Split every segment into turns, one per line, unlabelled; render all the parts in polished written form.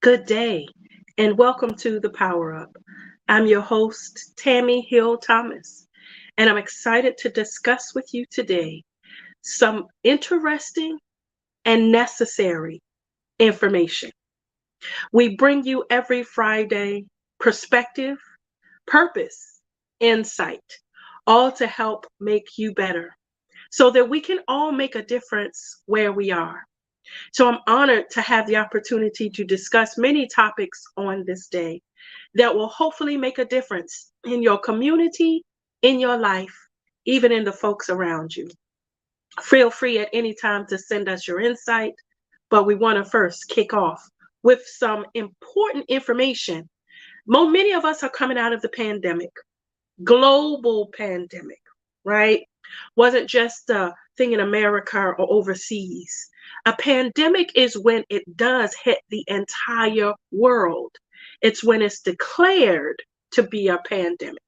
Good day, and welcome to the Power Up. I'm your host, Tami Hill Thomas, and I'm excited to discuss with you today some interesting and necessary information. We bring you every Friday perspective, purpose, insight, all to help make you better so that we can all make a difference where we are. So I'm honored to have the opportunity to discuss many topics on this day that will hopefully make a difference in your community, in your life, even in the folks around you. Feel free at any time to send us your insight, but we want to first kick off with some important information. Many of us are coming out of the pandemic, global pandemic, right? Wasn't just a thing in America or overseas. A pandemic is when it does hit the entire world. It's when it's declared to be a pandemic.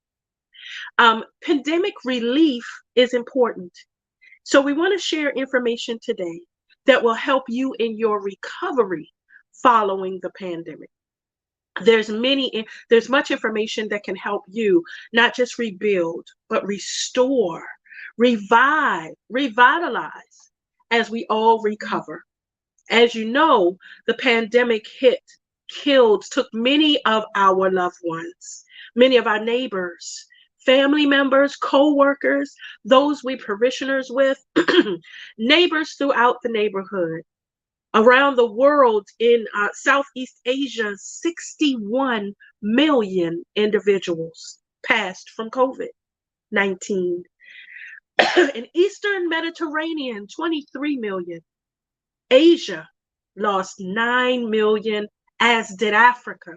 Pandemic relief is important. So we want to share information today that will help you in your recovery following the pandemic. There's much information that can help you not just rebuild, but restore, revive, revitalize as we all recover. As you know, the pandemic took many of our loved ones, many of our neighbors, family members, co-workers, those we parishioners with, neighbors throughout the neighborhood. Around the world in Southeast Asia, 61 million individuals passed from COVID 19. In Eastern Mediterranean, 23 million. Asia lost 9 million, as did Africa.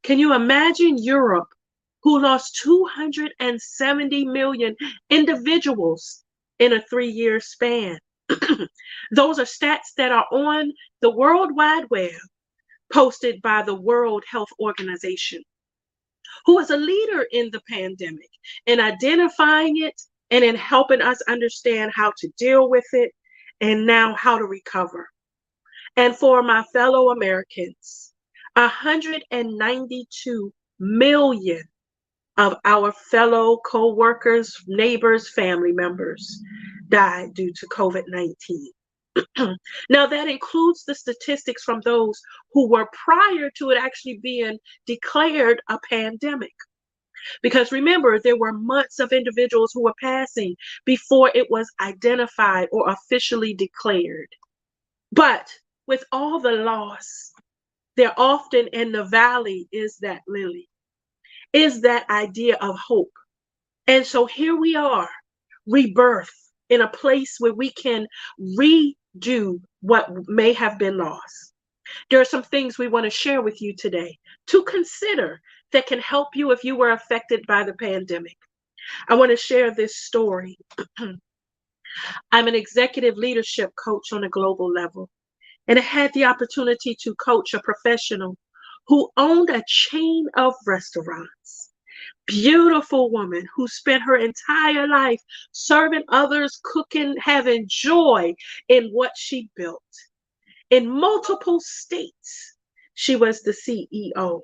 Can you imagine Europe, who lost 270 million individuals in a 3-year span? Those are stats that are on the World Wide Web, posted by the World Health Organization, who is a leader in the pandemic in identifying it and in helping us understand how to deal with it and now how to recover. And for my fellow Americans, 192 million of our fellow co-workers, neighbors, family members died due to COVID-19. Now, that includes the statistics from those who were prior to it actually being declared a pandemic. Because remember, there were months of individuals who were passing before it was identified or officially declared. But with all the loss, there often in the valley is that lily, is that idea of hope. And so here we are, rebirth in a place where we can redo what may have been lost. There are some things we want to share with you today to consider that can help you if you were affected by the pandemic. I want to share this story. I'm an executive leadership coach on a global level, and I had the opportunity to coach a professional who owned a chain of restaurants. Beautiful woman who spent her entire life serving others, cooking, having joy in what she built. In multiple states, she was the CEO.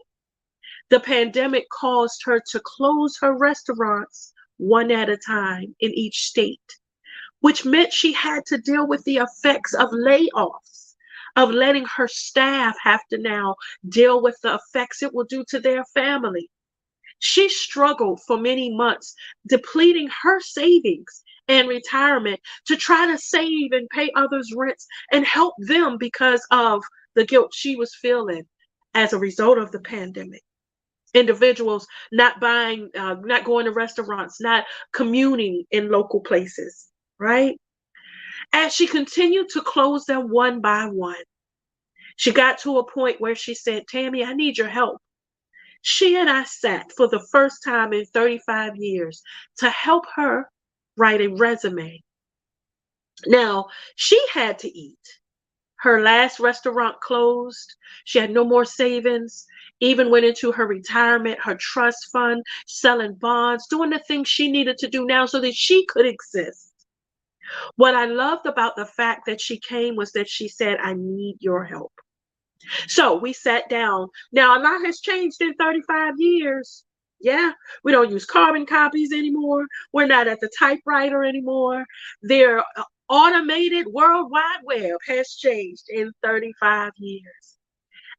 The pandemic caused her to close her restaurants one at a time in each state, which meant she had to deal with the effects of layoffs, of letting her staff have to now deal with the effects it will do to their family. She struggled for many months, depleting her savings and retirement to try to save and pay others' rents and help them because of the guilt she was feeling as a result of the pandemic. Individuals not buying, not going to restaurants, not communing in local places, right? As she continued to close them one by one, she got to a point where she said, Tammy, I need your help. She and I sat for the first time in 35 years to help her write a resume. Now, she had to eat. Her last restaurant closed. She had no more savings, even went into her retirement, her trust fund, selling bonds, doing the things she needed to do now so that she could exist. What I loved about the fact that she came was that she said, I need your help. So we sat down. Now, a lot has changed in 35 years. Yeah, we don't use carbon copies anymore. We're not at the typewriter anymore. Their automated World Wide Web has changed in 35 years.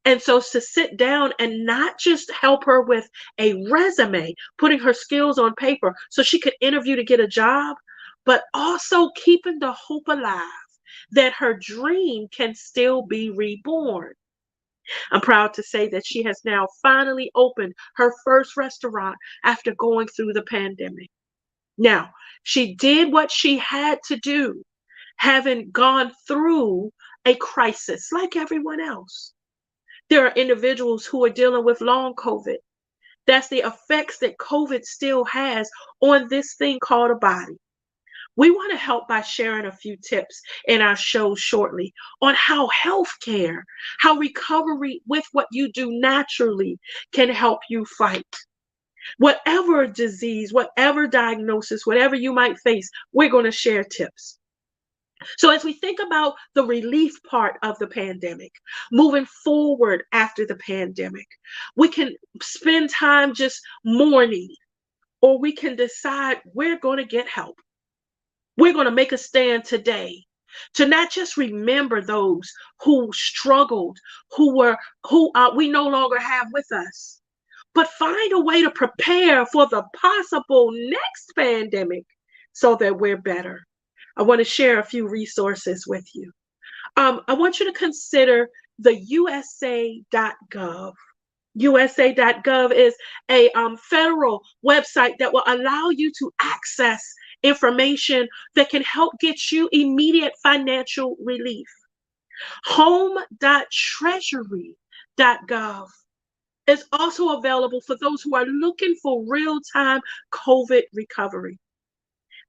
And so to sit down and not just help her with a resume, putting her skills on paper so she could interview to get a job, but also keeping the hope alive that her dream can still be reborn. I'm proud to say that she has now finally opened her first restaurant after going through the pandemic. Now, she did what she had to do, having gone through a crisis like everyone else. There are individuals who are dealing with long COVID. That's the effects that COVID still has on this thing called a body. We want to help by sharing a few tips in our show shortly on how healthcare, how recovery with what you do naturally can help you fight. Whatever disease, whatever diagnosis, whatever you might face, we're going to share tips. So, as we think about the relief part of the pandemic, moving forward after the pandemic, we can spend time just mourning, or we can decide we're going to get help. We're going to make a stand today to not just remember those who struggled, who we no longer have with us, but find a way to prepare for the possible next pandemic so that we're better. I want to share a few resources with you. I want you to consider the USA.gov. USA.gov is a federal website that will allow you to access information that can help get you immediate financial relief. Home.treasury.gov is also available for those who are looking for real-time COVID recovery.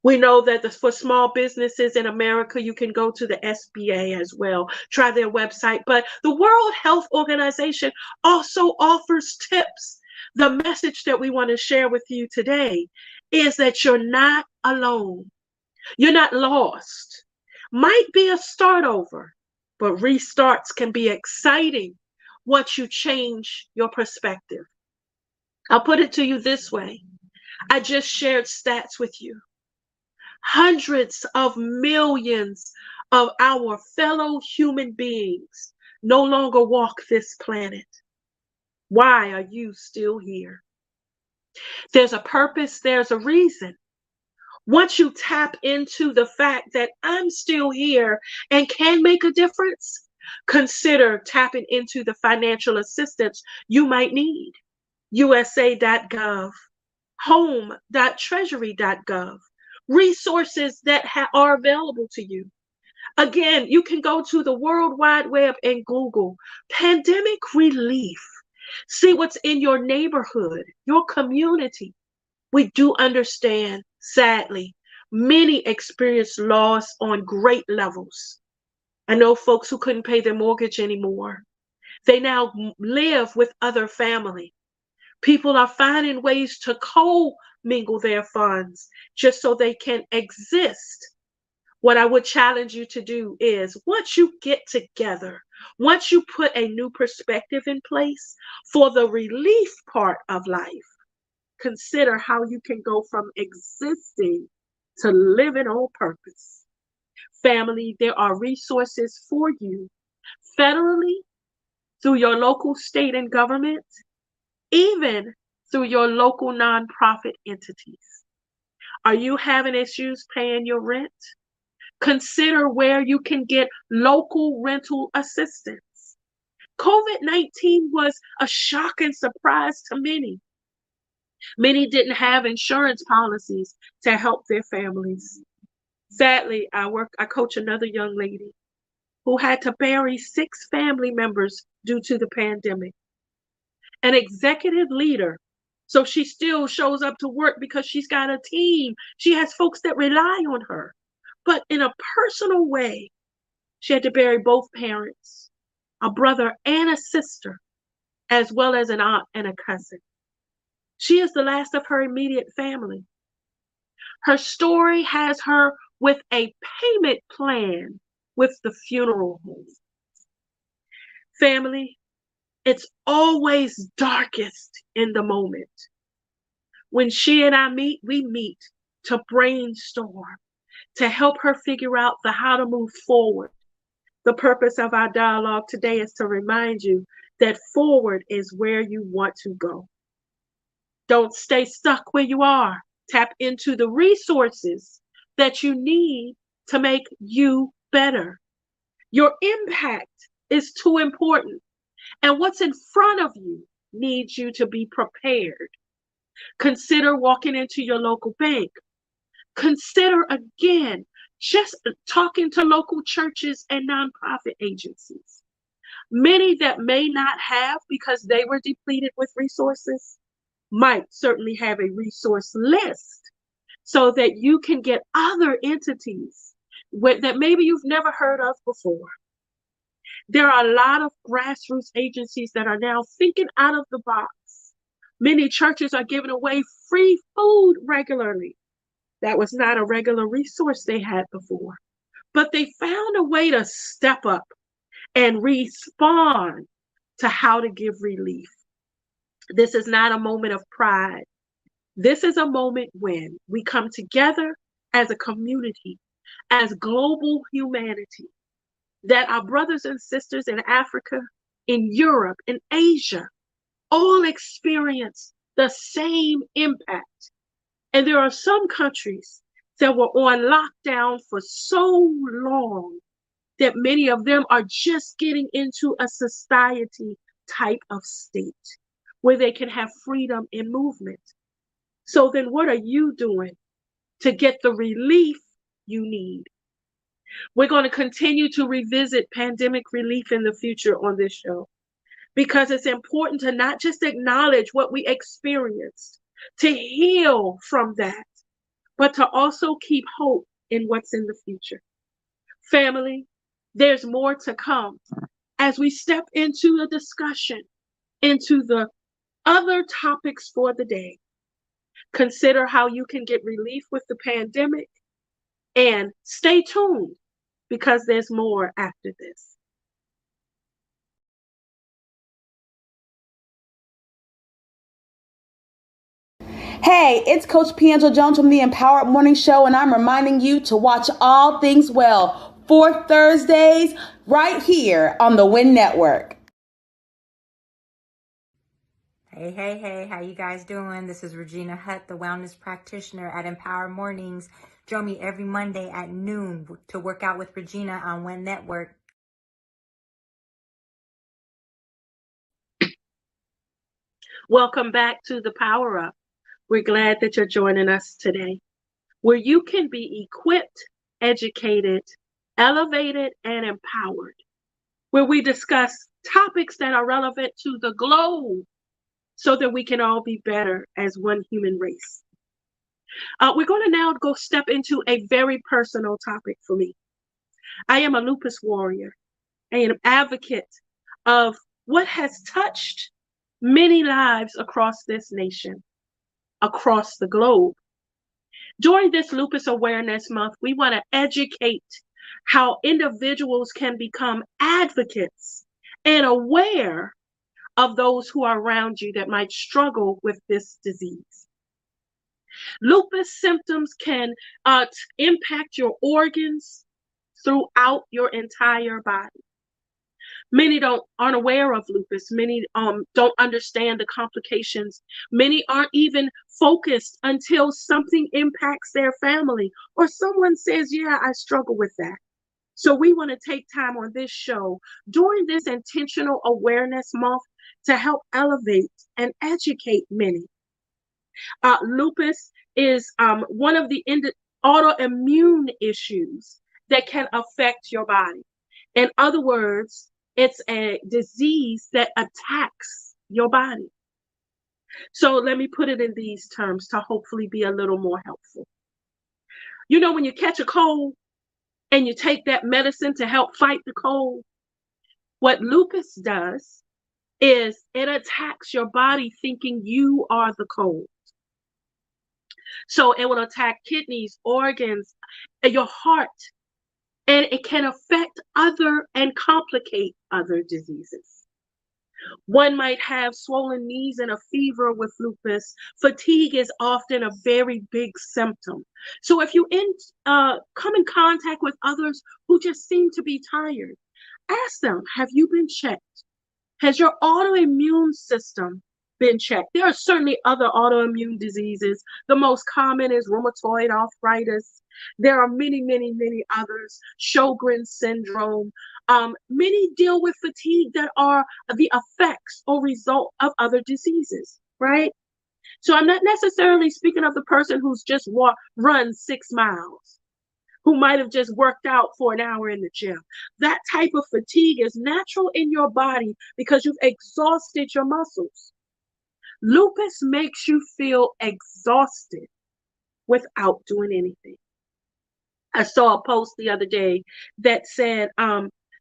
We know that for small businesses in America, you can go to the SBA as well, try their website. But the World Health Organization also offers tips. The message that we want to share with you today is that you're not alone. You're not lost. Might be a start over, but restarts can be exciting once you change your perspective. I'll put it to you this way. I just shared stats with you. Hundreds of millions of our fellow human beings no longer walk this planet. Why are you still here? There's a purpose, there's a reason. Once you tap into the fact that I'm still here and can make a difference, consider tapping into the financial assistance you might need. USA.gov, home.treasury.gov, resources that are available to you. Again, you can go to the World Wide Web and Google pandemic relief. See what's in your neighborhood, your community. We do understand, sadly, many experience loss on great levels. I know folks who couldn't pay their mortgage anymore. They now live with other family. People are finding ways to co-mingle their funds just so they can exist. What I would challenge you to do is once you get together, once you put a new perspective in place for the relief part of life, consider how you can go from existing to living on purpose. Family, there are resources for you federally, through your local state and government, even through your local nonprofit entities. Are you having issues paying your rent? Consider where you can get local rental assistance. COVID-19 was a shock and surprise to many. Many didn't have insurance policies to help their families. Sadly, I coach another young lady who had to bury 6 family members due to the pandemic. An executive leader. So she still shows up to work because she's got a team. She has folks that rely on her. But in a personal way, she had to bury both parents, a brother and a sister, as well as an aunt and a cousin. She is the last of her immediate family. Her story has her with a payment plan with the funeral home. Family, it's always darkest in the moment. When she and I meet, we meet to brainstorm, to help her figure out the how to move forward. The purpose of our dialogue today is to remind you that forward is where you want to go. Don't stay stuck where you are. Tap into the resources that you need to make you better. Your impact is too important, and what's in front of you needs you to be prepared. Consider walking into your local bank. Consider again just talking to local churches and nonprofit agencies. Many that may not have because they were depleted with resources might certainly have a resource list so that you can get other entities that maybe you've never heard of before. There are a lot of grassroots agencies that are now thinking out of the box. Many churches are giving away free food regularly. That was not a regular resource they had before. But they found a way to step up and respond to how to give relief. This is not a moment of pride. This is a moment when we come together as a community, as global humanity, that our brothers and sisters in Africa, in Europe, in Asia, all experience the same impact. And there are some countries that were on lockdown for so long that many of them are just getting into a society type of state where they can have freedom in movement. So then what are you doing to get the relief you need? We're going to continue to revisit pandemic relief in the future on this show because it's important to not just acknowledge what we experienced, to heal from that, but to also keep hope in what's in the future. Family, there's more to come as we step into the discussion, into the other topics for the day. Consider how you can get relief with the pandemic and stay tuned because there's more after this.
Hey, it's Coach Piangel Jones from the Empowered Morning Show, and I'm reminding you to watch All Things Well 4 Thursdays right here on the WIN Network.
Hey, how you guys doing? This is Regina Hutt, the wellness practitioner at Empowered Mornings. Join me every Monday at noon to work out with Regina on WIN Network.
Welcome back to the Power Up. We're glad that you're joining us today, where you can be equipped, educated, elevated, and empowered, where we discuss topics that are relevant to the globe so that we can all be better as one human race. We're going to now go step into a very personal topic for me. I am a lupus warrior and an advocate of what has touched many lives across this nation, across the globe. During this Lupus Awareness Month, we want to educate how individuals can become advocates and aware of those who are around you that might struggle with this disease. Lupus symptoms can impact your organs throughout your entire body. Many aren't aware of lupus. Many don't understand the complications. Many aren't even focused until something impacts their family or someone says, yeah, I struggle with that. So we want to take time on this show during this intentional awareness month to help elevate and educate many. Lupus is one of the autoimmune issues that can affect your body. In other words, it's a disease that attacks your body. So let me put it in these terms to hopefully be a little more helpful. You know, when you catch a cold and you take that medicine to help fight the cold, what lupus does is it attacks your body thinking you are the cold. So it will attack kidneys, organs, your heart, and it can affect other and complicate other diseases. One might have swollen knees and a fever with lupus. Fatigue is often a very big symptom. So if come in contact with others who just seem to be tired, ask them, have you been checked? Has your autoimmune system been checked? There are certainly other autoimmune diseases. The most common is rheumatoid arthritis. There are many, many, many others. Sjogren's syndrome. Many deal with fatigue that are the effects or result of other diseases, right? So I'm not necessarily speaking of the person who's just run 6 miles, who might have just worked out for an hour in the gym. That type of fatigue is natural in your body because you've exhausted your muscles. Lupus makes you feel exhausted without doing anything. I saw a post the other day that said,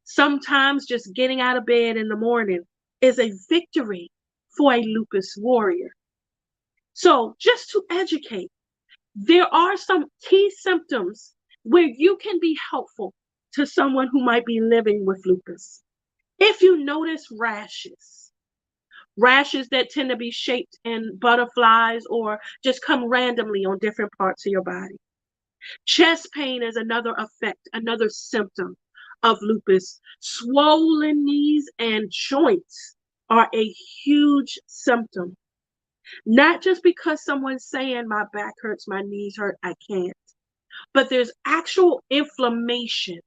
sometimes just getting out of bed in the morning is a victory for a lupus warrior. So just to educate, there are some key symptoms where you can be helpful to someone who might be living with lupus. If you notice rashes that tend to be shaped in butterflies or just come randomly on different parts of your body. Chest pain is another effect, another symptom of lupus. Swollen knees and joints are a huge symptom. Not just because someone's saying my back hurts, my knees hurt, I can't. But there's actual inflammation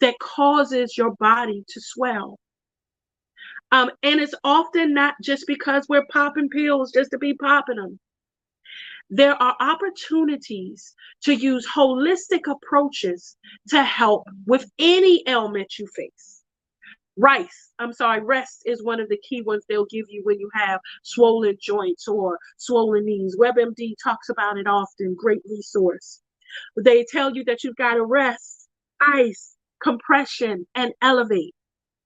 that causes your body to swell. And it's often not just because we're popping pills just to be popping them. There are opportunities to use holistic approaches to help with any ailment you face. Rest is one of the key ones they'll give you when you have swollen joints or swollen knees. WebMD talks about it often, great resource. They tell you that you've got to rest, ice, compression, and elevate,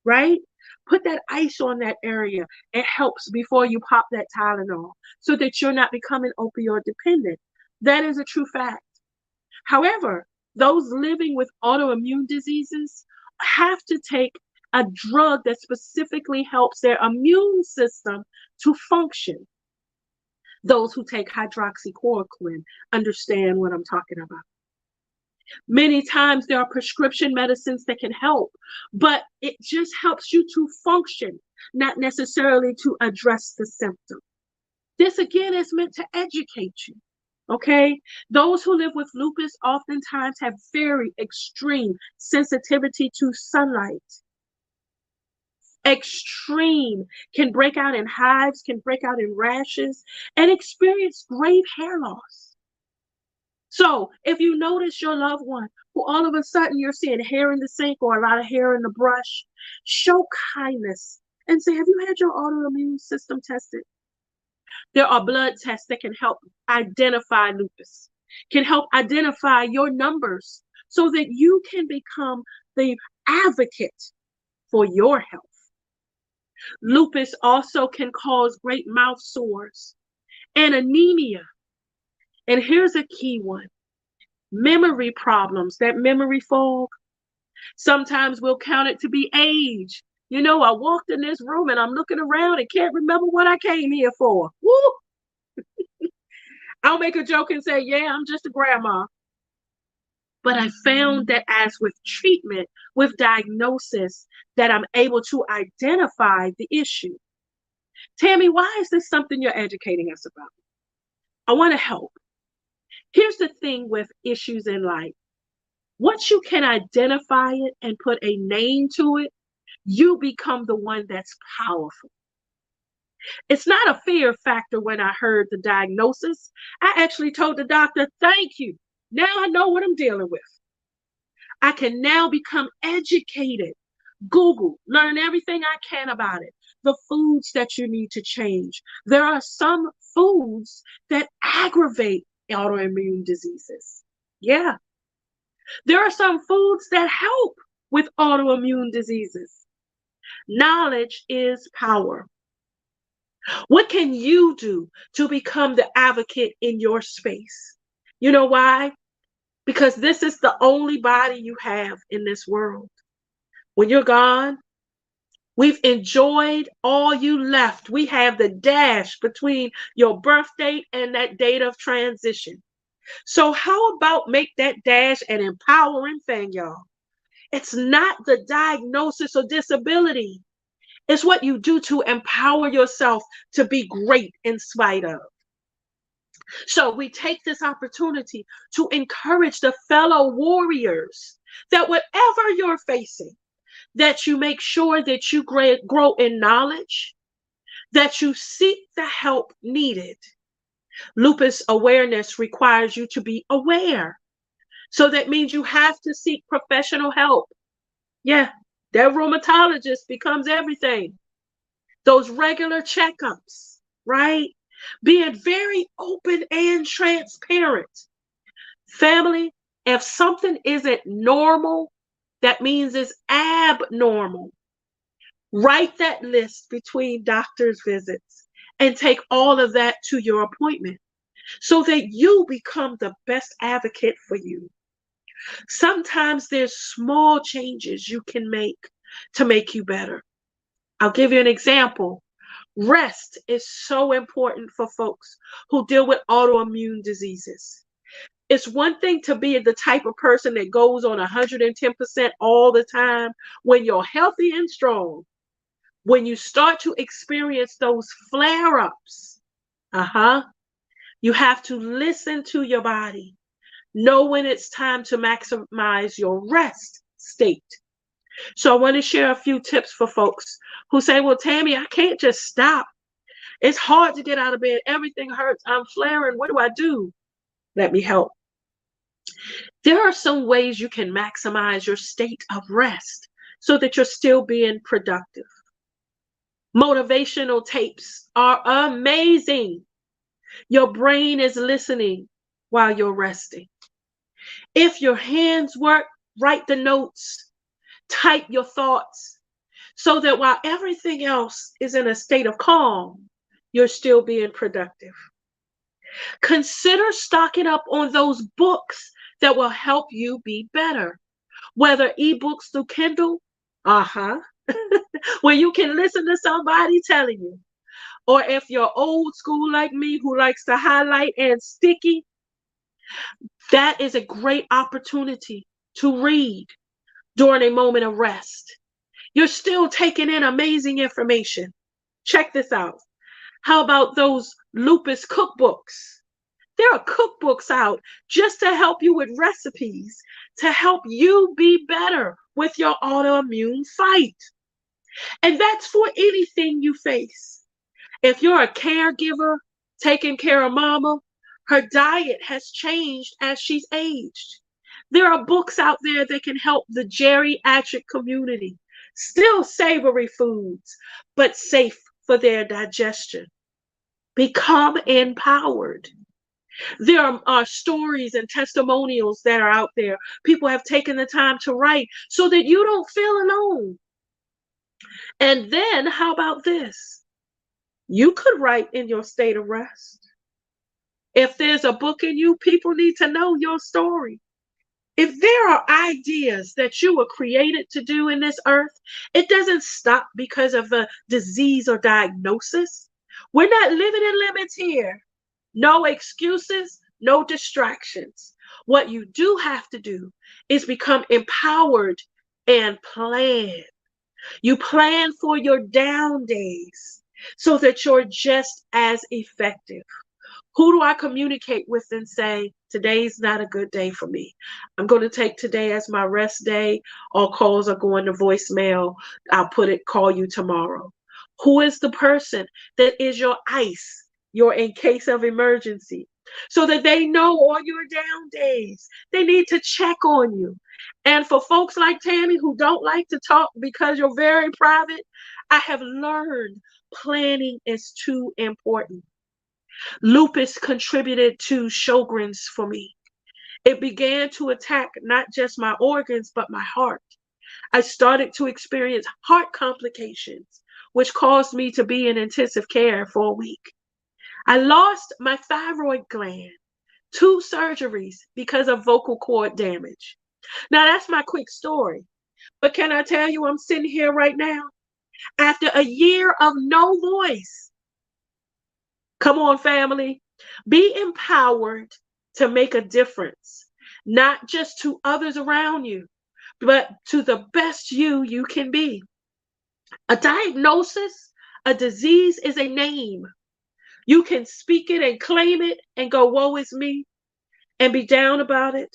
right? Put that ice on that area. It helps before you pop that Tylenol so that you're not becoming opioid dependent. That is a true fact. However, those living with autoimmune diseases have to take a drug that specifically helps their immune system to function. Those who take hydroxychloroquine understand what I'm talking about. Many times there are prescription medicines that can help, but it just helps you to function, not necessarily to address the symptom. This again is meant to educate you, okay? Those who live with lupus oftentimes have very extreme sensitivity to sunlight. Extreme, can break out in hives, can break out in rashes, and experience grave hair loss. So if you notice your loved one who all of a sudden you're seeing hair in the sink or a lot of hair in the brush, show kindness and say, have you had your autoimmune system tested? There are blood tests that can help identify lupus, can help identify your numbers so that you can become the advocate for your health. Lupus also can cause great mouth sores and anemia. And here's a key one. Memory problems, that memory fog. Sometimes we'll count it to be age. You know, I walked in this room and I'm looking around and can't remember what I came here for. Woo! I'll make a joke and say, yeah, I'm just a grandma. But I found that as with treatment, with diagnosis, that I'm able to identify the issue. Tami, why is this something you're educating us about? I want to help. Here's the thing with issues in life. Once you can identify it and put a name to it, you become the one that's powerful. It's not a fear factor when I heard the diagnosis. I actually told the doctor, thank you. Now I know what I'm dealing with. I can now become educated. Google, learn everything I can about it. The foods that you need to change. There are some foods that aggravate autoimmune diseases. Yeah. There are some foods that help with autoimmune diseases. Knowledge is power. What can you do to become the advocate in your space? You know why? because this is the only body you have in this world. When you're gone, we've enjoyed all you left. We have the dash between your birth date and that date of transition. So how about make that dash an empowering thing, y'all? It's not the diagnosis or disability. It's what you do to empower yourself to be great in spite of. So we take this opportunity to encourage the fellow warriors that whatever you're facing, that you make sure that you grow in knowledge, that you seek the help needed. Lupus awareness requires you to be aware. So that means you have to seek professional help. Yeah, that rheumatologist becomes everything. Those regular checkups, right? Being very open and transparent. Family, if something isn't normal, that means it's abnormal. Write that list between doctor's visits and take all of that to your appointment so that you become the best advocate for you. Sometimes there's small changes you can make to make you better. I'll give you an example. Rest is so important for folks who deal with autoimmune diseases. It's one thing to be the type of person that goes on 110% all the time when you're healthy and strong. When you start to experience those flare-ups, you have to listen to your body. Know when it's time to maximize your rest state. So I want to share a few tips for folks who say, well, Tami, I can't just stop. It's hard to get out of bed. Everything hurts. I'm flaring. What do I do? Let me help. There are some ways you can maximize your state of rest so that you're still being productive. Motivational tapes are amazing. Your brain is listening while you're resting. If your hands work, write the notes, type your thoughts, so that while everything else is in a state of calm, you're still being productive. Consider stocking up on those books that will help you be better, whether ebooks through Kindle, where you can listen to somebody telling you, or if you're old school like me who likes to highlight and sticky, that is a great opportunity to read during a moment of rest. You're still taking in amazing information. Check this out. How about those lupus cookbooks? There are cookbooks out just to help you with recipes, to help you be better with your autoimmune fight. And that's for anything you face. If you're a caregiver taking care of mama, her diet has changed as she's aged. There are books out there that can help the geriatric community. Still savory foods, but safe for their digestion. Become empowered. There are stories and testimonials that are out there. People have taken the time to write so that you don't feel alone. And then, how about this? You could write in your state of rest. If there's a book in you, people need to know your story. If there are ideas that you were created to do in this earth, it doesn't stop because of a disease or diagnosis. We're not living in limits here. No excuses, no distractions. What you do have to do is become empowered and plan. You plan for your down days so that you're just as effective. Who do I communicate with and say, today's not a good day for me? I'm going to take today as my rest day. All calls are going to voicemail. I'll call you tomorrow. Who is the person that is your ice, your in case of emergency, so that they know on your down days, they need to check on you. And for folks like Tami who don't like to talk because you're very private, I have learned planning is too important. Lupus contributed to Sjogren's for me. It began to attack not just my organs, but my heart. I started to experience heart complications, which caused me to be in intensive care for a week. I lost my thyroid gland 2 surgeries because of vocal cord damage. Now, that's my quick story. But can I tell you, I'm sitting here right now after a year of no voice. Come on, family. Be empowered to make a difference, not just to others around you, but to the best you can be. A diagnosis, a disease is a name. You can speak it and claim it and go, woe is me, and be down about it.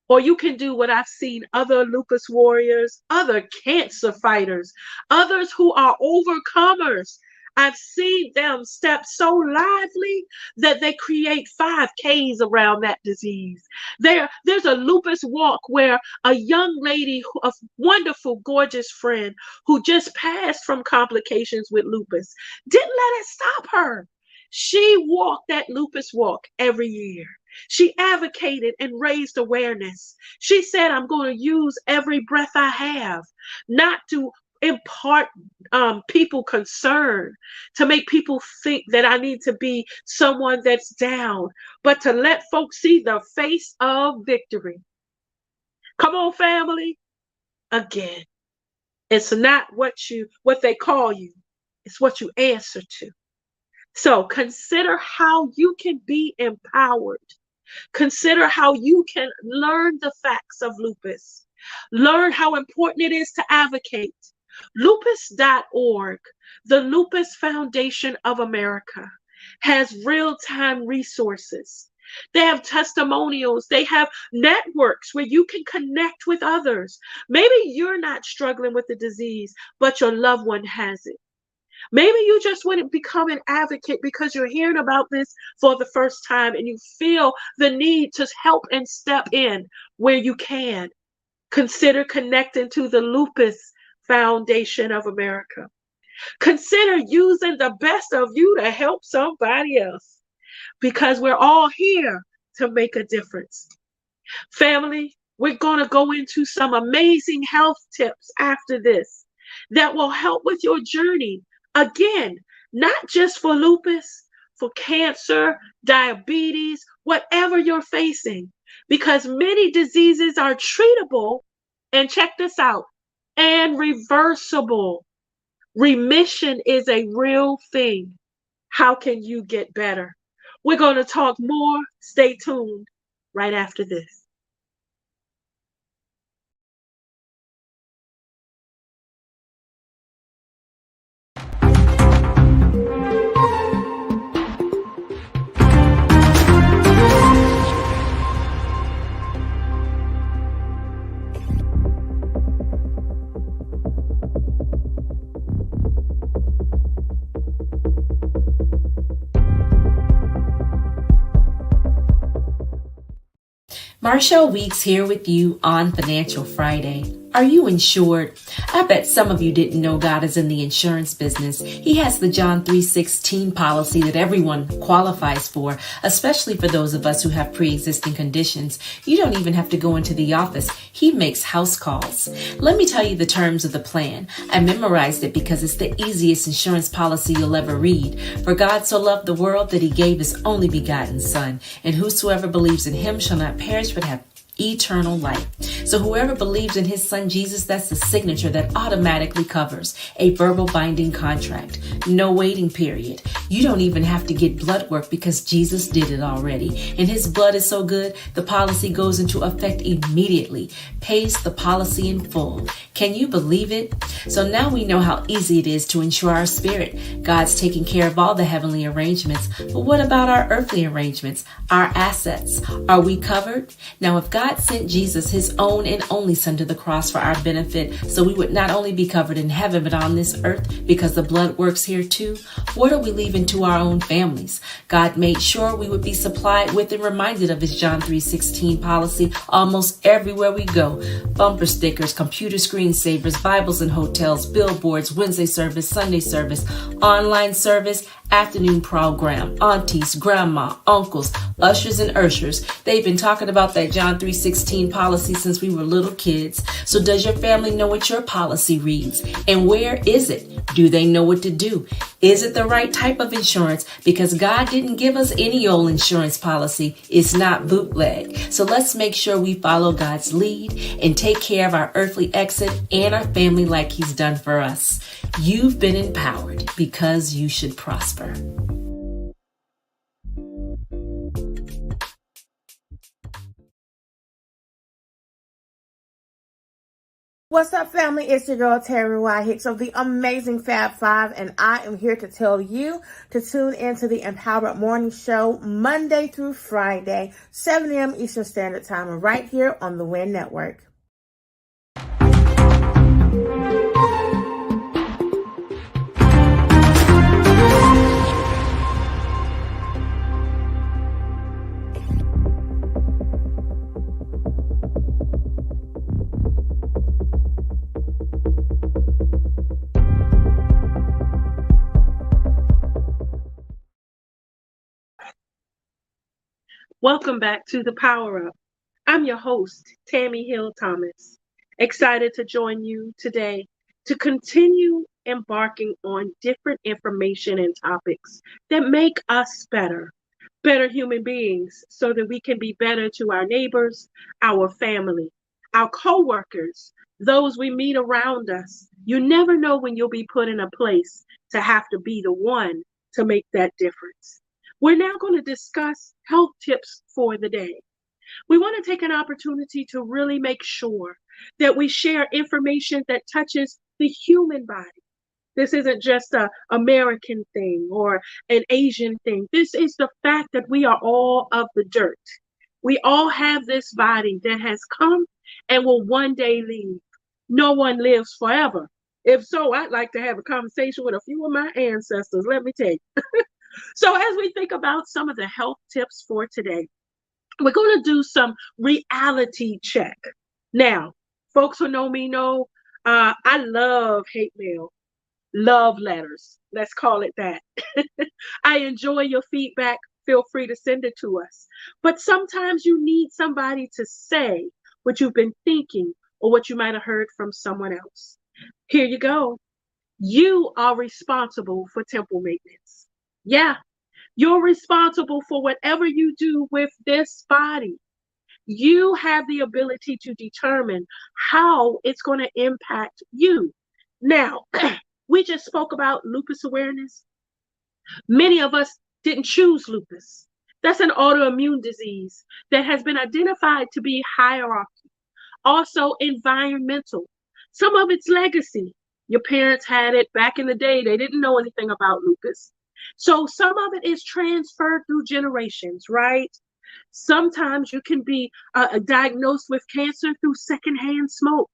Or you can do what I've seen other lupus warriors, other cancer fighters, others who are overcomers. I've seen them step so lively that they create 5Ks around that disease. There's a lupus walk where a young lady, a wonderful, gorgeous friend who just passed from complications with lupus, didn't let it stop her. She walked that lupus walk every year. She advocated and raised awareness. She said, I'm going to use every breath I have, not to impart people concern, to make people think that I need to be someone that's down, but to let folks see the face of victory. Come on, family. Again, it's not what they call you. It's what you answer to. So consider how you can be empowered. Consider how you can learn the facts of lupus. Learn how important it is to advocate. Lupus.org, the Lupus Foundation of America, has real-time resources. They have testimonials. They have networks where you can connect with others. Maybe you're not struggling with the disease, but your loved one has it. Maybe you just want to become an advocate because you're hearing about this for the first time and you feel the need to help and step in where you can. Consider connecting to the Lupus Foundation of America. Consider using the best of you to help somebody else, because we're all here to make a difference. Family, we're going to go into some amazing health tips after this that will help with your journey. Again, not just for lupus, for cancer, diabetes, whatever you're facing, because many diseases are treatable, and check this out, and reversible. Remission is a real thing. How can you get better? We're going to talk more. Stay tuned right after this.
Marshall Weeks here with you on Financial Friday. Are you insured? I bet some of you didn't know God is in the insurance business. He has the John 3:16 policy that everyone qualifies for, especially for those of us who have pre-existing conditions. You don't even have to go into the office. He makes house calls. Let me tell you the terms of the plan. I memorized it because it's the easiest insurance policy you'll ever read. For God so loved the world that he gave his only begotten Son, and whosoever believes in him shall not perish but have eternal life. So whoever believes in his Son Jesus, that's the signature that automatically covers a verbal binding contract. No waiting period. You don't even have to get blood work because Jesus did it already. And his blood is so good, the policy goes into effect immediately, pays the policy in full. Can you believe it? So now we know how easy it is to insure our spirit. God's taking care of all the heavenly arrangements. But what about our earthly arrangements, our assets? Are we covered? Now, if God sent Jesus, his own and only Son, to the cross for our benefit, so we would not only be covered in heaven, but on this earth, because the blood works here too, what are we leaving to our own families? God made sure we would be supplied with and reminded of his John 3:16 policy almost everywhere we go. Bumper stickers, computer screensavers, Bibles in hotels, billboards, Wednesday service, Sunday service, online service, afternoon program, aunties, grandma, uncles, ushers and urshers. They've been talking about that John 3:16 policy since we were little kids. So does your family know what your policy reads? And where is it? Do they know what to do? Is it the right type of insurance? Because God didn't give us any old insurance policy. It's not bootleg. So let's make sure we follow God's lead and take care of our earthly exit and our family like He's done for us. You've been empowered because you should prosper.
What's up, family? It's your girl, Terry Y. Hicks of the amazing Fab Five, and I am here to tell you to tune into the Empowered Morning Show Monday through Friday, 7 a.m. Eastern Standard Time, right here on the WIN Network.
Welcome back to the Power Up. I'm your host, Tami Hill Thomas. Excited to join you today to continue embarking on different information and topics that make us better human beings, so that we can be better to our neighbors, our family, our co-workers, those we meet around us. You never know when you'll be put in a place to have to be the one to make that difference. We're now going to discuss health tips for the day. We want to take an opportunity to really make sure that we share information that touches the human body. This isn't just an American thing or an Asian thing. This is the fact that we are all of the dirt. We all have this body that has come and will one day leave. No one lives forever. If so, I'd like to have a conversation with a few of my ancestors, let me tell you. So as we think about some of the health tips for today, we're going to do some reality check. Now, folks who know me know I love hate mail, love letters. Let's call it that. I enjoy your feedback. Feel free to send it to us. But sometimes you need somebody to say what you've been thinking or what you might have heard from someone else. Here you go. You are responsible for temple maintenance. Yeah, you're responsible for whatever you do with this body. You have the ability to determine how it's going to impact you. Now, we just spoke about lupus awareness. Many of us didn't choose lupus. That's an autoimmune disease that has been identified to be hierarchy. Also, environmental. Some of it's legacy. Your parents had it back in the day. They didn't know anything about lupus. So some of it is transferred through generations, right? Sometimes you can be diagnosed with cancer through secondhand smoke.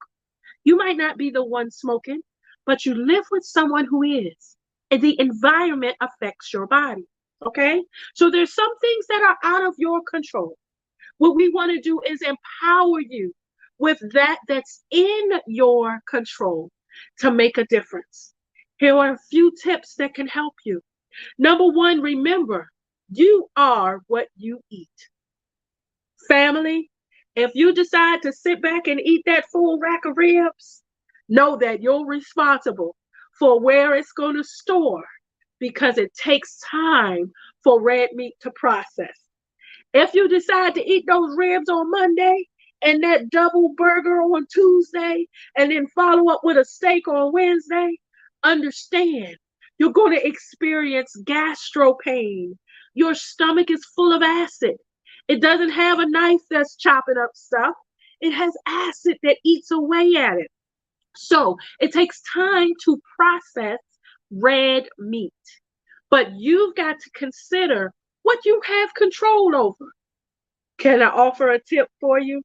You might not be the one smoking, but you live with someone who is. And the environment affects your body, okay? So there's some things that are out of your control. What we want to do is empower you with that that's in your control to make a difference. Here are a few tips that can help you. Number one, remember, you are what you eat. Family, if you decide to sit back and eat that full rack of ribs, know that you're responsible for where it's going to store, because it takes time for red meat to process. If you decide to eat those ribs on Monday and that double burger on Tuesday and then follow up with a steak on Wednesday, understand you're going to experience gastro pain. Your stomach is full of acid. It doesn't have a knife that's chopping up stuff. It has acid that eats away at it. So it takes time to process red meat. But you've got to consider what you have control over. Can I offer a tip for you?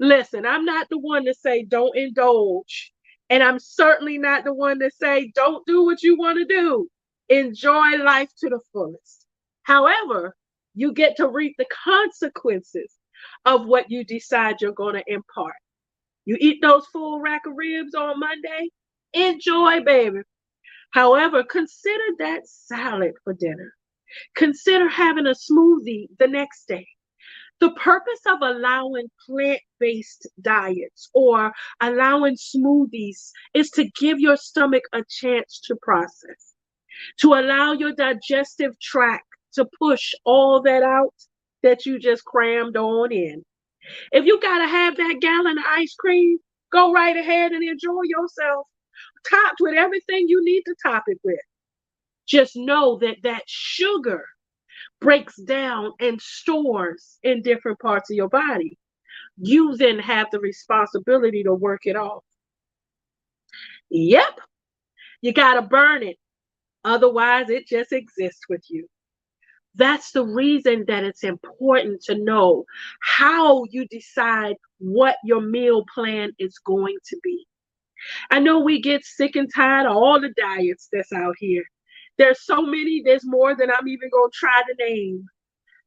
Listen, I'm not the one to say don't indulge. And I'm certainly not the one to say don't do what you want to do. Enjoy life to the fullest. However, you get to reap the consequences of what you decide you're going to impart. You eat those full rack of ribs on Monday, enjoy, baby. However, consider that salad for dinner. Consider having a smoothie the next day. The purpose of allowing plant-based diets or allowing smoothies is to give your stomach a chance to process, to allow your digestive tract to push all that out that you just crammed on in. If you got to have that gallon of ice cream, go right ahead and enjoy yourself, topped with everything you need to top it with. Just know that that sugar breaks down and stores in different parts of your body. You then have the responsibility to work it off. Yep, you got to burn it. Otherwise, it just exists with you. That's the reason that it's important to know how you decide what your meal plan is going to be. I know we get sick and tired of all the diets that's out here. There's so many, there's more than I'm even going to try to name.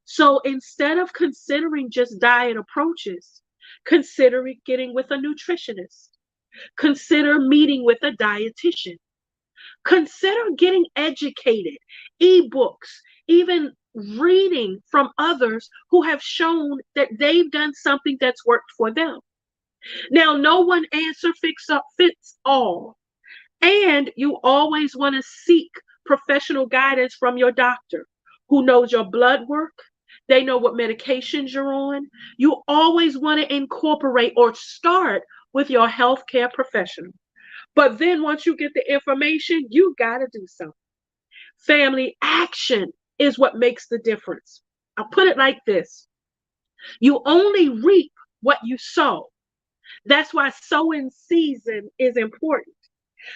So instead of considering just diet approaches, consider getting with a nutritionist. Consider meeting with a dietitian. Consider getting educated, ebooks, even reading from others who have shown that they've done something that's worked for them. Now, no one answer fits all. And you always want to seek professional guidance from your doctor who knows your blood work. They know what medications you're on. You always want to incorporate or start with your healthcare professional. But then once you get the information, you got to do something. Family action is what makes the difference. I'll put it like this. You only reap what you sow. That's why sowing season is important.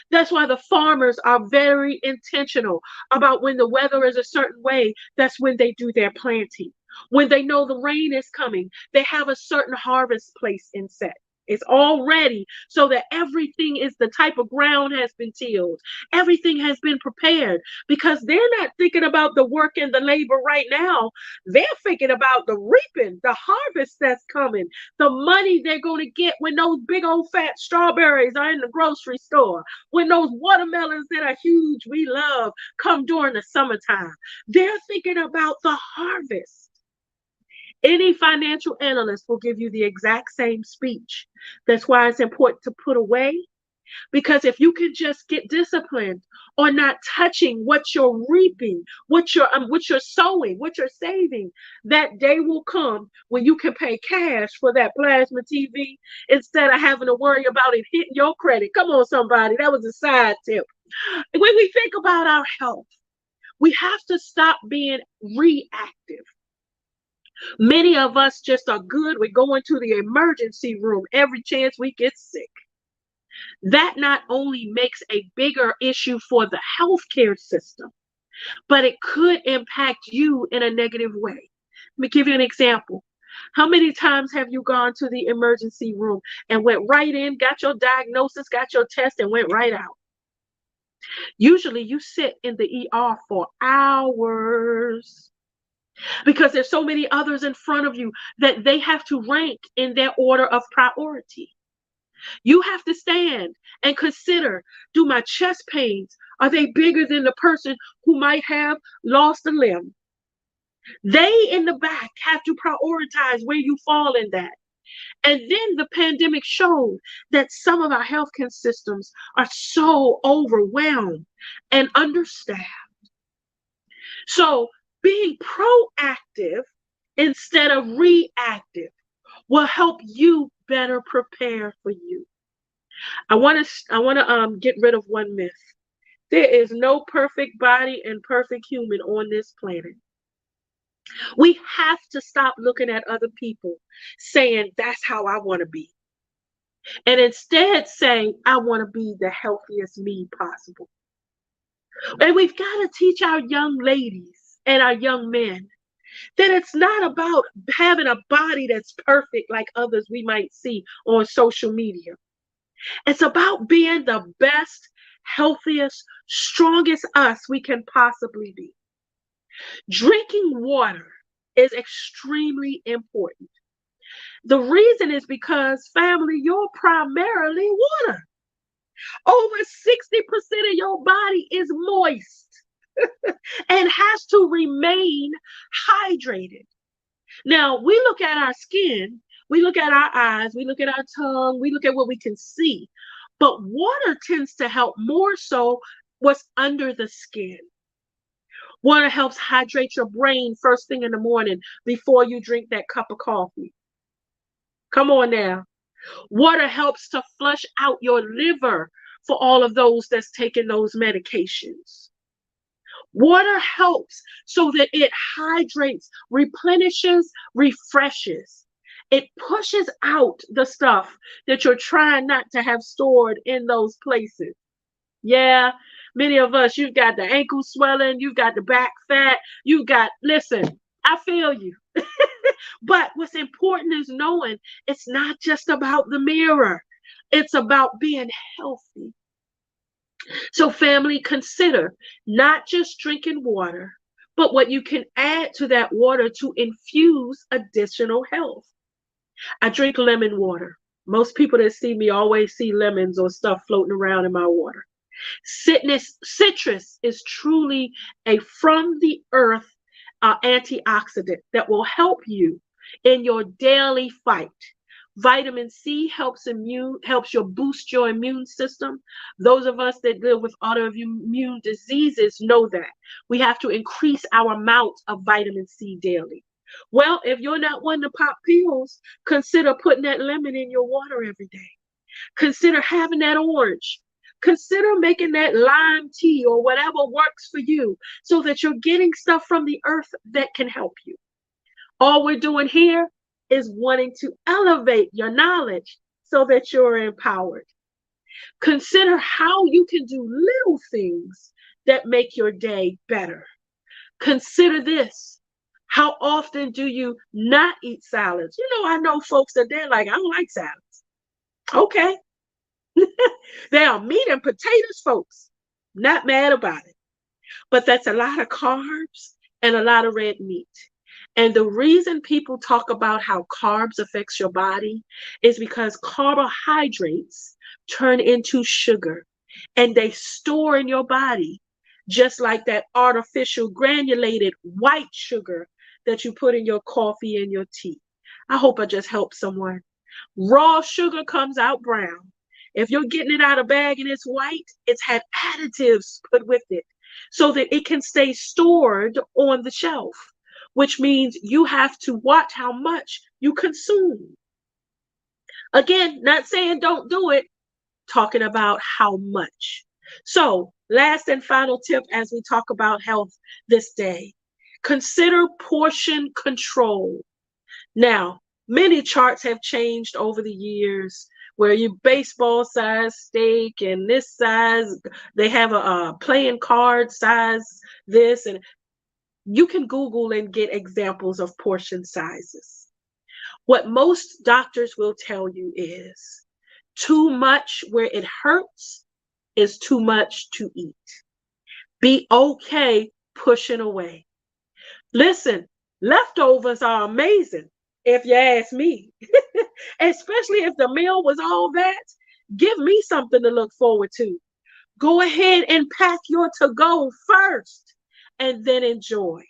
That's why the farmers are very intentional about when the weather is a certain way, that's when they do their planting. When they know the rain is coming, they have a certain harvest place in set. It's all ready so that everything is the type of ground has been tilled. Everything has been prepared because they're not thinking about the work and the labor right now. They're thinking about the reaping, the harvest that's coming, the money they're going to get when those big old fat strawberries are in the grocery store, when those watermelons that are huge, we love, come during the summertime. They're thinking about the harvest. Any financial analyst will give you the exact same speech. That's why it's important to put away, because if you can just get disciplined on not touching what you're reaping, what you're sowing, what you're saving, that day will come when you can pay cash for that plasma TV instead of having to worry about it hitting your credit. Come on, somebody. That was a side tip. When we think about our health, we have to stop being reactive. Many of us just are good with going to the emergency room every chance we get sick. That not only makes a bigger issue for the healthcare system, but it could impact you in a negative way. Let me give you an example. How many times have you gone to the emergency room and went right in, got your diagnosis, got your test, and went right out? Usually you sit in the ER for hours, because there's so many others in front of you that they have to rank in their order of priority. You have to stand and consider, do my chest pains, are they bigger than the person who might have lost a limb? They in the back have to prioritize where you fall in that. And then the pandemic showed that some of our healthcare systems are so overwhelmed and understaffed. So being proactive instead of reactive will help you better prepare for you. I want to get rid of one myth. There is no perfect body and perfect human on this planet. We have to stop looking at other people saying that's how I want to be, and instead say I want to be the healthiest me possible. And we've got to teach our young ladies and our young men that it's not about having a body that's perfect like others we might see on social media. It's about being the best, healthiest, strongest us we can possibly be. Drinking water is extremely important. The reason is because, family, you're primarily water. Over 60% of your body is moist and has to remain hydrated. Now, we look at our skin, we look at our eyes, we look at our tongue, we look at what we can see. But water tends to help more so what's under the skin. Water helps hydrate your brain first thing in the morning before you drink that cup of coffee. Come on now. Water helps to flush out your liver for all of those that's taking those medications. Water helps so that it hydrates, replenishes, refreshes. It pushes out the stuff that you're trying not to have stored in those places. Yeah, many of us, you've got the ankle swelling, you've got the back fat, listen, I feel you. But what's important is knowing it's not just about the mirror, it's about being healthy. So, family, consider not just drinking water, but what you can add to that water to infuse additional health. I drink lemon water. Most people that see me always see lemons or stuff floating around in my water. Citrus is truly a from the earth antioxidant that will help you in your daily fight. Vitamin C helps you boost your immune system. Those of us that live with autoimmune diseases know that. We have to increase our amount of vitamin C daily. Well, if you're not one to pop pills, consider putting that lemon in your water every day. Consider having that orange. Consider making that lime tea or whatever works for you so that you're getting stuff from the earth that can help you. All we're doing here is wanting to elevate your knowledge so that you're empowered. Consider how you can do little things that make your day better. Consider this. How often do you not eat salads? I know folks that they're like, I don't like salads. Okay. They are meat and potatoes, folks. Not mad about it. But that's a lot of carbs and a lot of red meat. And the reason people talk about how carbs affects your body is because carbohydrates turn into sugar and they store in your body, just like that artificial granulated white sugar that you put in your coffee and your tea. I hope I just helped someone. Raw sugar comes out brown. If you're getting it out of bag and it's white, it's had additives put with it so that it can stay stored on the shelf, which means you have to watch how much you consume. Again, not saying don't do it, talking about how much. So, last and final tip as we talk about health this day, consider portion control. Now, many charts have changed over the years where you baseball size steak and this size, they have a playing card size, this, and you can Google and get examples of portion sizes. What most doctors will tell you is too much where it hurts is too much to eat. Be okay pushing away. Listen, leftovers are amazing, if you ask me. Especially if the meal was all that, give me something to look forward to. Go ahead and pack your to-go first and then enjoy.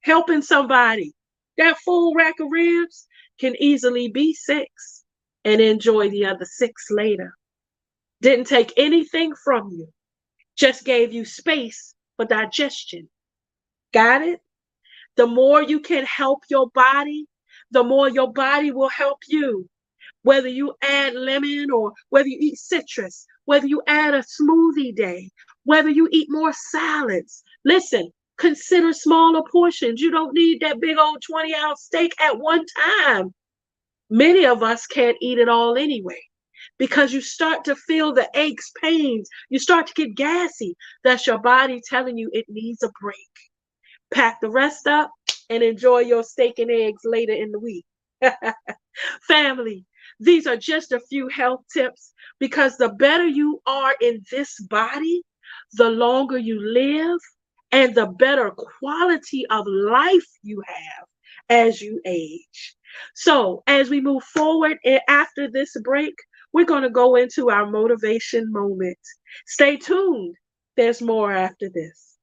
Helping somebody. That full rack of ribs can easily be 6 and enjoy the other 6 later. Didn't take anything from you, just gave you space for digestion. Got it? The more you can help your body, the more your body will help you. Whether you add lemon or whether you eat citrus, whether you add a smoothie day, whether you eat more salads. Listen, consider smaller portions. You don't need that big old 20-ounce steak at one time. Many of us can't eat it all anyway because you start to feel the aches, pains. You start to get gassy. That's your body telling you it needs a break. Pack the rest up and enjoy your steak and eggs later in the week. Family, these are just a few health tips because the better you are in this body, the longer you live and the better quality of life you have as you age. So as we move forward after this break, we're going to go into our motivation moment. Stay tuned. There's more after this.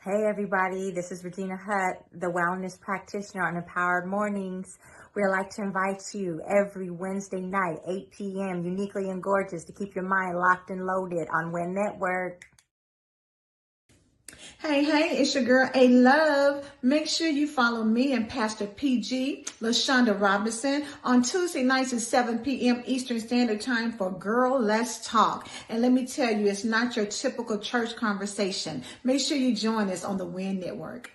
Hey everybody, this is Regina Hutt, the wellness practitioner on Empowered Mornings. We'd like to invite you every Wednesday night, 8 p.m., uniquely and gorgeous, to keep your mind locked and loaded on WIN Network.
Hey, it's your girl A Love. Make sure you follow me and Pastor PG, LaShonda Robinson, on Tuesday nights at 7 p.m. Eastern Standard Time for Girl Let's Talk. And let me tell you, it's not your typical church conversation. Make sure you join us on the WIN Network.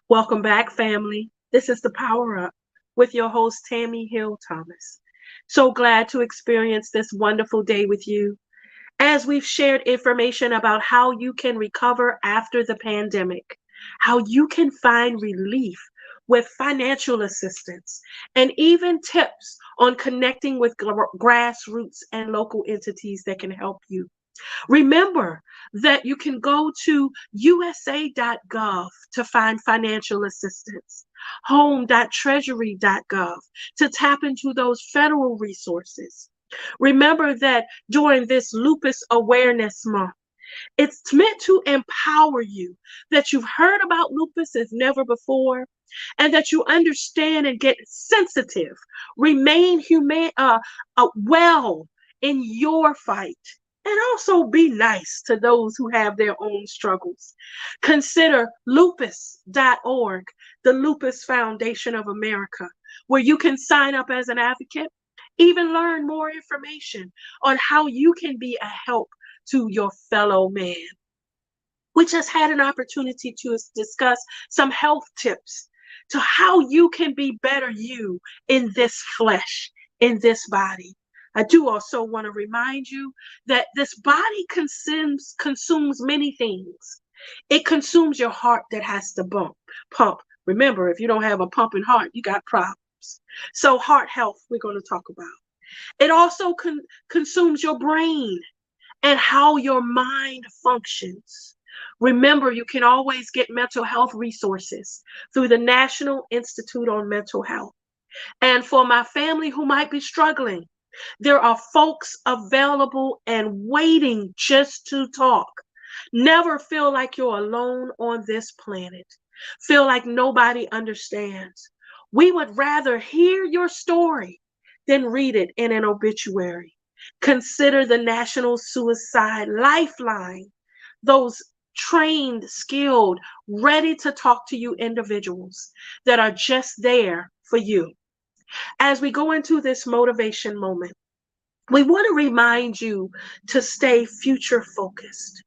Welcome back, family. This is the Power Up with your host, Tami Hill Thomas. So glad to experience this wonderful day with you as we've shared information about how you can recover after the pandemic, how you can find relief with financial assistance, and even tips on connecting with grassroots and local entities that can help you. Remember that you can go to usa.gov to find financial assistance, home.treasury.gov to tap into those federal resources. Remember that during this Lupus Awareness Month, it's meant to empower you that you've heard about lupus as never before and that you understand and get sensitive, remain well in your fight, and also be nice to those who have their own struggles. Consider lupus.org, the Lupus Foundation of America, where you can sign up as an advocate, even learn more information on how you can be a help to your fellow man. We just had an opportunity to discuss some health tips to how you can be better you in this flesh, in this body. I do also want to remind you that this body consumes many things. It consumes your heart that has to pump. Remember, if you don't have a pumping heart, you got problems. So heart health, we're going to talk about. It also consumes your brain and how your mind functions. Remember, you can always get mental health resources through the National Institute on Mental Health. And for my family who might be struggling, there are folks available and waiting just to talk. Never feel like you're alone on this planet. Feel like nobody understands. We would rather hear your story than read it in an obituary. Consider the National Suicide Lifeline, those trained, skilled, ready to talk to you individuals that are just there for you. As we go into this motivation moment, we want to remind you to stay future focused.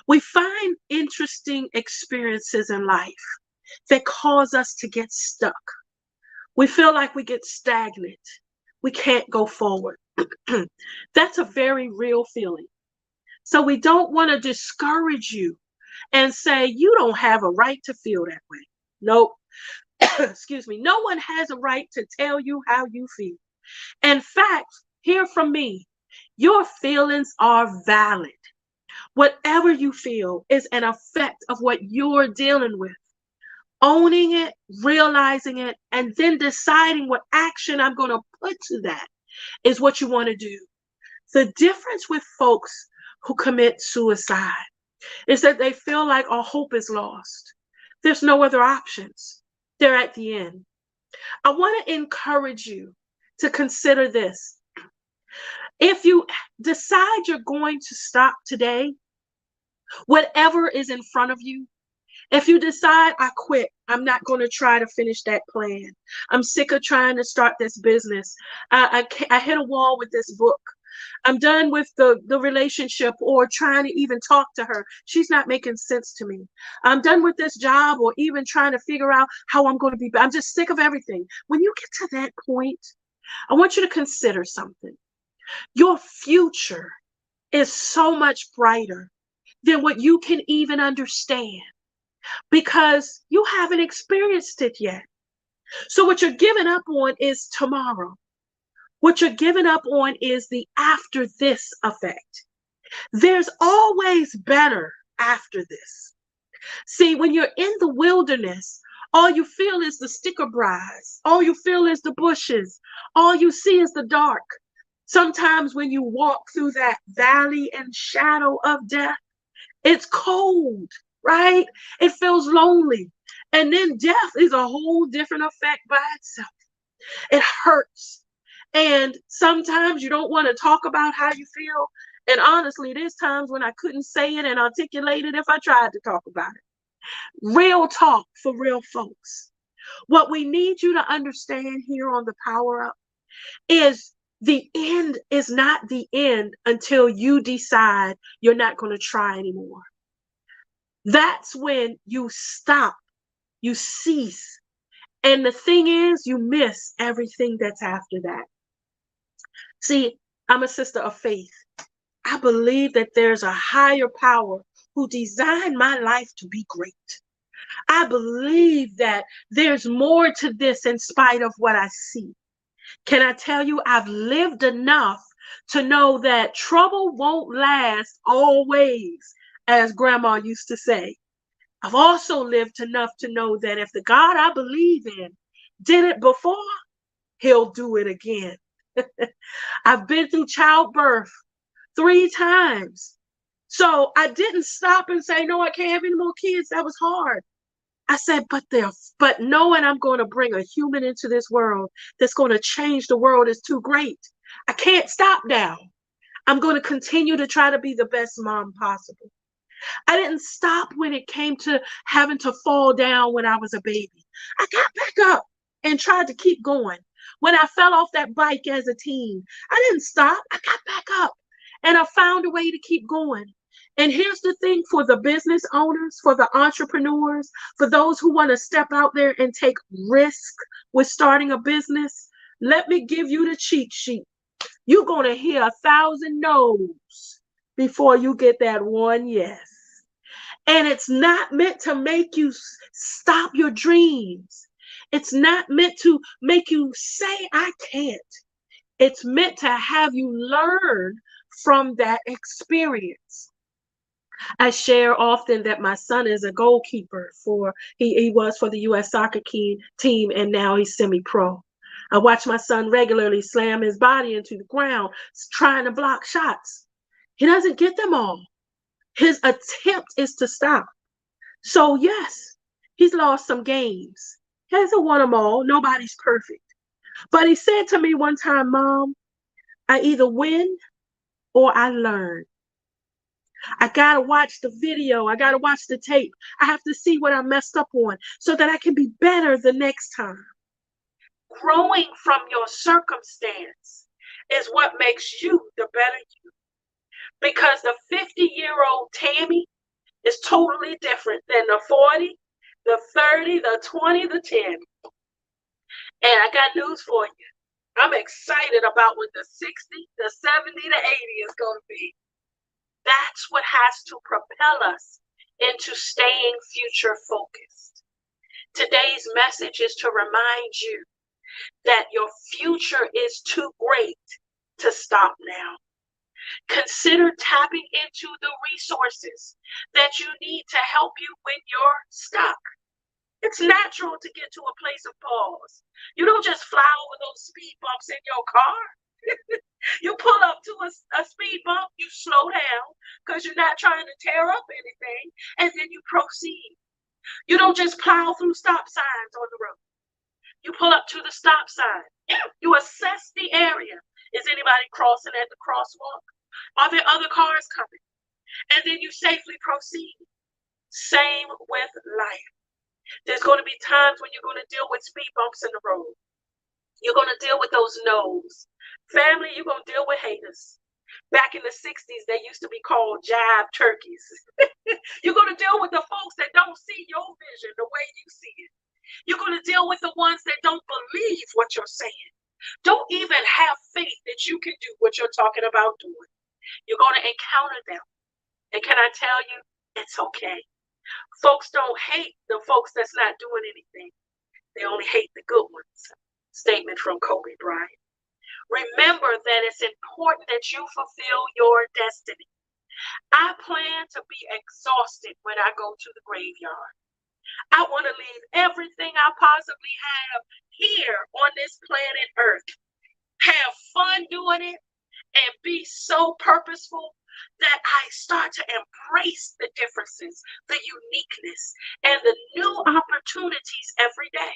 We find interesting experiences in life that cause us to get stuck. We feel like we get stagnant. We can't go forward. That's a very real feeling. So we don't want to discourage you and say, you don't have a right to feel that way. Nope. Excuse me. No one has a right to tell you how you feel. In fact, hear from me. Your feelings are valid. Whatever you feel is an effect of what you're dealing with. Owning it, realizing it, and then deciding what action I'm going to put to that is what you want to do. The difference with folks who commit suicide is that they feel like all hope is lost. There's no other options. They're at the end. I want to encourage you to consider this. If you decide you're going to stop today, whatever is in front of you, if you decide, I quit, I'm not going to try to finish that plan. I'm sick of trying to start this business. I hit a wall with this book. I'm done with the relationship or trying to even talk to her. She's not making sense to me. I'm done with this job or even trying to figure out how I'm going to be. I'm just sick of everything. When you get to that point, I want you to consider something. Your future is so much brighter than what you can even understand because you haven't experienced it yet. So what you're giving up on is tomorrow. What you're giving up on is the after this effect. There's always better after this. See, when you're in the wilderness, all you feel is the sticker briars. All you feel is the bushes. All you see is the dark. Sometimes when you walk through that valley and shadow of death, it's cold, right? It feels lonely. And then death is a whole different effect by itself. It hurts. And sometimes you don't want to talk about how you feel. And honestly, there's times when I couldn't say it and articulate it if I tried to talk about it. Real talk for real folks. What we need you to understand here on the Power Up is the end is not the end until you decide you're not going to try anymore. That's when you stop, you cease. And the thing is, you miss everything that's after that. See, I'm a sister of faith. I believe that there's a higher power who designed my life to be great. I believe that there's more to this in spite of what I see. Can I tell you, I've lived enough to know that trouble won't last always, as Grandma used to say. I've also lived enough to know that if the God I believe in did it before, he'll do it again. I've been through childbirth 3 times. So I didn't stop and say, no, I can't have any more kids. That was hard. I said, but knowing I'm going to bring a human into this world that's going to change the world is too great. I can't stop now. I'm going to continue to try to be the best mom possible. I didn't stop when it came to having to fall down when I was a baby. I got back up and tried to keep going. When I fell off that bike as a teen, I didn't stop. I got back up and I found a way to keep going. And here's the thing for the business owners, for the entrepreneurs, for those who want to step out there and take risk with starting a business, let me give you the cheat sheet. You're going to hear 1,000 no's before you get that one yes. And it's not meant to make you stop your dreams. It's not meant to make you say, I can't. It's meant to have you learn from that experience. I share often that my son is a goalkeeper he was for the U.S. soccer team, and now he's semi-pro. I watch my son regularly slam his body into the ground trying to block shots. He doesn't get them all. His attempt is to stop. So yes, he's lost some games. He hasn't won them all. Nobody's perfect. But he said to me one time, Mom, I either win or I learn. I got to watch the video. I got to watch the tape. I have to see what I messed up on so that I can be better the next time. Growing from your circumstance is what makes you the better you. Because the 50-year-old Tami is totally different than the 40, the 30, the 20, the 10. And I got news for you. I'm excited about what the 60, the 70, the 80 is going to be. That's what has to propel us into staying future focused. Today's message is to remind you that your future is too great to stop now. Consider tapping into the resources that you need to help you when you're stuck. It's natural to get to a place of pause. You don't just fly over those speed bumps in your car. You pull up to a speed bump, you slow down because you're not trying to tear up anything, and then you proceed. You don't just plow through stop signs on the road. You pull up to the stop sign. You assess the area. Is anybody crossing at the crosswalk? Are there other cars coming? And then you safely proceed. Same with life. There's going to be times when you're going to deal with speed bumps in the road. You're going to deal with those no's. Family, you're going to deal with haters. Back in the 60s, they used to be called jive turkeys. You're going to deal with the folks that don't see your vision the way you see it. You're going to deal with the ones that don't believe what you're saying. Don't even have faith that you can do what you're talking about doing. You're going to encounter them. And can I tell you, it's okay. Folks don't hate the folks that's not doing anything. They only hate the good ones. Statement from Kobe Bryant. Remember that it's important that you fulfill your destiny. I plan to be exhausted when I go to the graveyard. I want to leave everything I possibly have here on this planet Earth. Have fun doing it and be so purposeful that I start to embrace the differences, the uniqueness, and the new opportunities every day.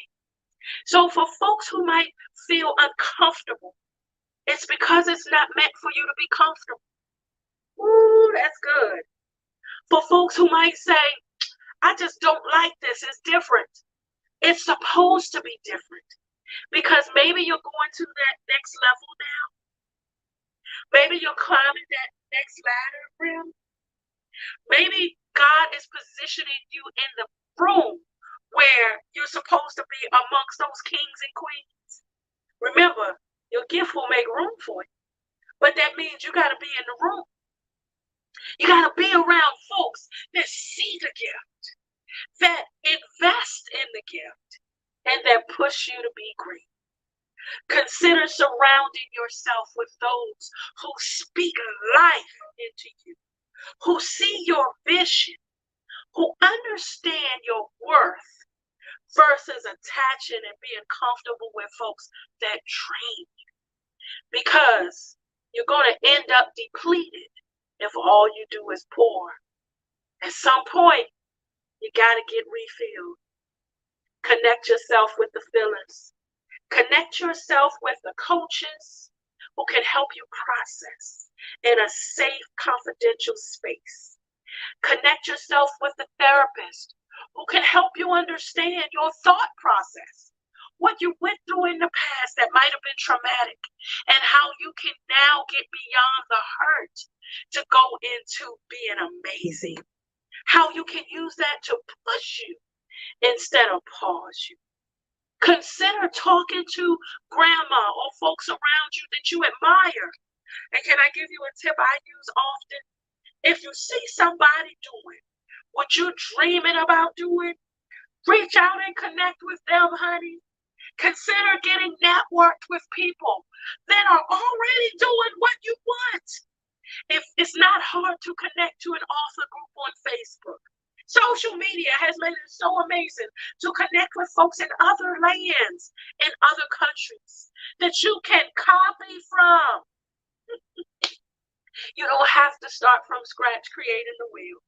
So for folks who might feel uncomfortable, it's because it's not meant for you to be comfortable. Ooh, that's good. For folks who might say, I just don't like this, it's different. It's supposed to be different because maybe you're going to that next level now. Maybe you're climbing that next ladder rim. Maybe God is positioning you in the room where you're supposed to be amongst those kings and queens. Remember, your gift will make room for you, but that means you got to be in the room. You got to be around folks that see the gift, that invest in the gift, and that push you to be great. Consider surrounding yourself with those who speak life into you, who see your vision, who understand your worth versus attaching and being comfortable with folks that drain you. Because you're going to end up depleted if all you do is pour. At some point, you got to get refilled. Connect yourself with the fillers. Connect yourself with the coaches who can help you process in a safe, confidential space. Connect yourself with the therapist who can help you understand your thought process, what you went through in the past that might have been traumatic, and how you can now get beyond the hurt to go into being amazing. How you can use that to push you instead of pause you. Consider talking to grandma or folks around you that you admire. And can I give you a tip I use often? If you see somebody doing what you're dreaming about doing, reach out and connect with them, honey. Consider getting networked with people that are already doing what you want. If it's not hard to connect to an author group on Facebook. Social media has made it so amazing to connect with folks in other lands, in other countries, that you can copy from. You don't have to start from scratch creating the wheel.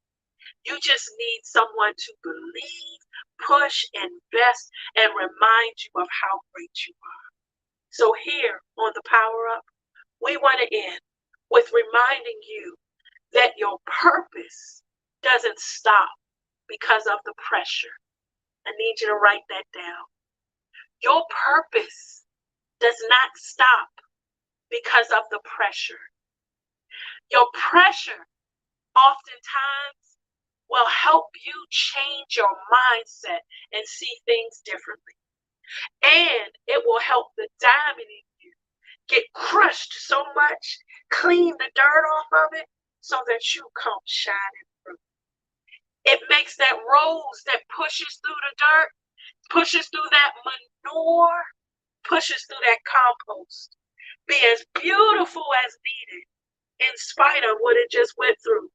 You just need someone to believe, push, invest, and remind you of how great you are. So here on the Power Up, we want to end with reminding you that your purpose doesn't stop because of the pressure. I need you to write that down. Your purpose does not stop because of the pressure. Your pressure oftentimes will help you change your mindset and see things differently. And it will help the diamond in you get crushed so much, clean the dirt off of it so that you come shining through. It makes that rose that pushes through the dirt, pushes through that manure, pushes through that compost, be as beautiful as needed in spite of what it just went through.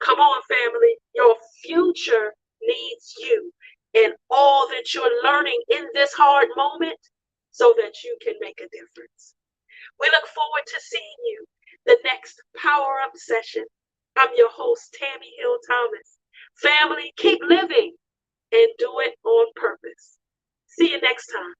Come on, family. Your future needs you and all that you're learning in this hard moment so that you can make a difference. We look forward to seeing you the next Power Up session. I'm your host, Tami Hill Thomas. Family, keep living and do it on purpose. See you next time.